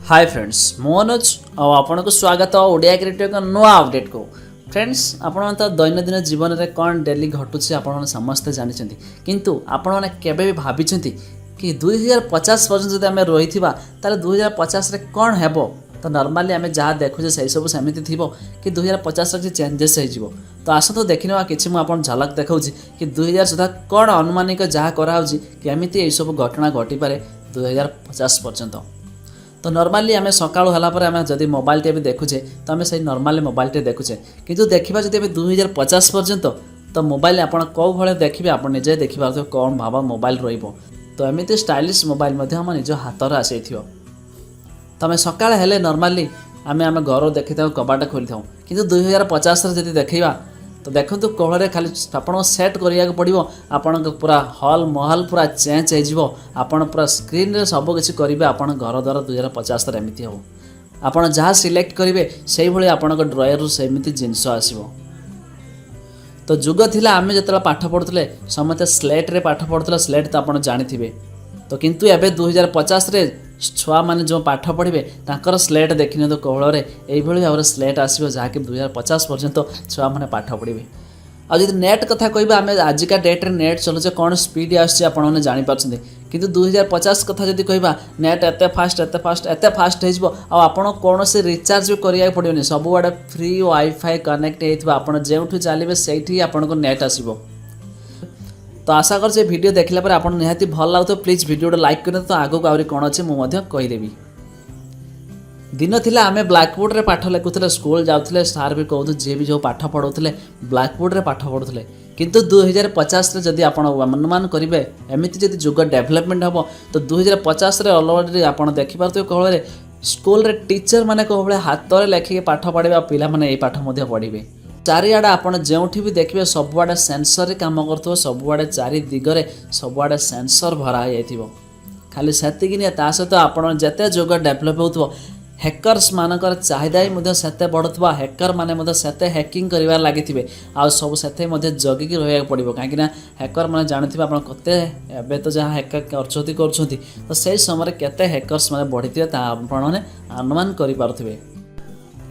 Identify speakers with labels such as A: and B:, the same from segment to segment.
A: Hi friends Monoj और आपन को स्वागत ओडिया क्रिएटिव का नुआ अपडेट को फ्रेंड्स आपण तो दैनंदिन जीवन में कौन डेली घटुचे आपण समस्ते जानी किंतु आपण मैंने केबे भी भाभी कि 2050 पर्यटन जब आम रही ताले 2050 रे कौन हेबो तो नॉर्मली आम जहाँ देखुचे से सब सेमती थी कि 2050 किसी चेंजेस हो तो आस तो देखने कि मुझे झलक देखा कि 2000 सुधा कौन अनुमानिक जहाँ कराऊँ कि एमती यही सब घटना घटीपे 2050 पर्यंत तो नॉर्मली आम सकाळु हला पर आम जदि मोबाइल टे भी देखुचे तो आम से नॉर्मली मोबाइल टे देखुचे किंतु देखा जब 2050 पर्यंत तो मोबाइल आप कौ भाई देखिए आप निजे देखिए कौन भाव मोबाइल रहिबो तो एमती स्टाइलिश मोबाइल आम निज हाथ आसी तो आम सकाळे हेले नॉर्मली आम घर देखी था कबाट खोली था कि 2050 जब देखा तो देखो कोहल खाली आपन सेट करिया पड़ो आपन पूरा हॉल महल पूरा चेंज हो आपन पूरा स्क्रीन रे सब किसी करेंगे आपन घर द्वारा 2050 एमती हो आपन जहाँ सिलेक्ट करेंगे से भाई आपन ड्रयर रु सेमती जिनस आसो तो जुग थिला आम जो पाठ पढ़ुले समस्ते स्लेट रे पाठ पढ़ुले स्लेट तो आप जानी तो किंतु एबे 2050 रे छुआ मैंने जो पाठ पढ़े तांकर स्लेट देखने तो कोहल यही भाव स्लेट आसो जहाँकि 2050 पर्यंत छुआ मैंने पाठ पढ़े आ जब नेट कथा कह आम आजिका डेट्रे नेट चलुचे कौन स्पीड आपने जापर किंतु 2050 कथा जब कह नेट एत फास्ट आपड़ कौन से रिचार्ज भी करा पड़ोनी सबुआड़े फ्री वाईफाई कनेक्ट हो जो चलिए से आपको नेट आसो तो आशा कर वीडियो देखला पर आपन निहाती भल लागो प्लीज वीडियो लाइक करते तो आगो आहुरी कौन अच्छे मुझे कहीदेवी दिन थिला आमे ब्लैकबोर्ड रे पाठ लिखुले स्कूल जाऊे सार भी कहूँ जी भी जो पाठ पढ़ुले ब्लैकबोर्ड रे पाठ पढ़ुले किंतु 2050 जदि आप अनुमान करेंगे एमती जब जुग डेवलपमेंट हम तो 2050 अलरेडी आप देखिपे कहल स्कूल रे टीचर मैंने कह हाथ में लेखिक पाठ पढ़े पिला मैंने ये पाठ पढ़े चारिआडे आपड़ जो भी देखिए सबुआड़े सेंसर काम कर सबुआड़े चारि दिगरे सबुआड़े सेंसर भरा हो खाली सेतिक ता सहित आप जिते जुग डेभलप हो हैकर्स मानकर चाहिदा ही सेते बढ़ुवा हैकर माने सेते हैकिंग कर लगी आ सब से जगिक रहा पड़ो कहीं हैकर मैंने जानते आप कते एवं तो जहाँ हैकर कर तो से समय केते हैकर्स मैंने बढ़ी थे आपने अनुमान करें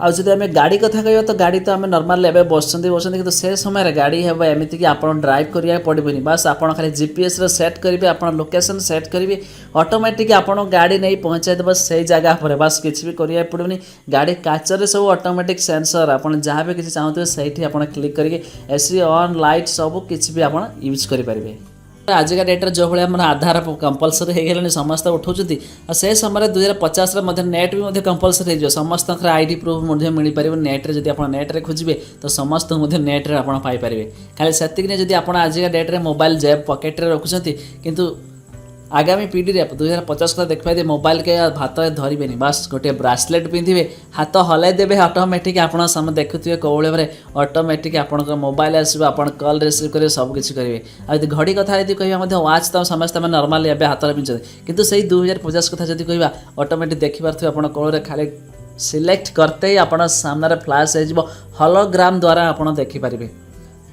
A: आज आम गाड़ी कथा कह तो गाड़ी तो आम नॉर्मल एवं बसते कि से समय गाड़ी हे एमती कि आप ड्राइव करा पड़ोनी बस आप खाली जीपीएस रे सेट करेंगे आप लोकेशन सेट करेंगे ऑटोमेटिक आप गाड़ी नहीं पहुँचाई देव से जगह पर बस किसी भी करा पड़ोनी गाड़ी काचर सब ऑटोमेटिक सेंसर आप जहाँ भी किसी चाहते से क्लिक करके एसी ऑन लाइट सब किसी भी आप यूज करेंगे आजिका डेट्रे जो भाई आम आधार कंपलसरी हो गले समस्त उठाऊँ से समय 2050 नेट भी कंपलसरी हो समस्त आईडी प्रूफ मिल पार नेट्रे जब आप नेट्रे खोजे तो समस्त नेट्रे आप पाइपर खाली से जब आप आजिका डेट्रे मोबाइल जेब पकेट्रे रखुंट किंतु आगामी पीढ़ी रे 2050 का देखिए मोबाइल के हाथ में धरवे बस गोटे ब्रासलेट पिंधे हाथ हल्ई देवे ऑटोमेटिक आप देखुए कौल भाई ऑटोमेटिक आप मोबाइल आसो आप कॉल रिसीव करेंगे सबकि करेंगे आ घड़ी कथा यदि कह वाच तो समस्त नॉर्मली एवं हाथ में पिंधते कितु से 2050 कथा जब कह ऑटोमेटिक देखिपे आप कौन खाली सिलेक्ट करते ही आप सामने फ्लैश हो हॉलोग्राम द्वारा आप देखिपारे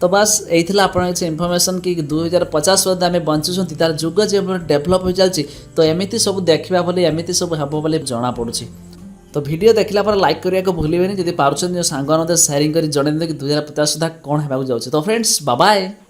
A: तो बस यही आप इनफॉरमेशन कि 2050 आम बंचुं तार जुग जो डेभलप हो चलती तो एमती सब देखा बोली एमती सब हम बोली जना पड़ी तो वीडियो देखला पर लाइक करने को भूलें जब पार्चन सांग सेयारिंग कर जन कि 2050 सुधा कौन होगा जाऊँगी तो फ्रेंड्स बाय बाय।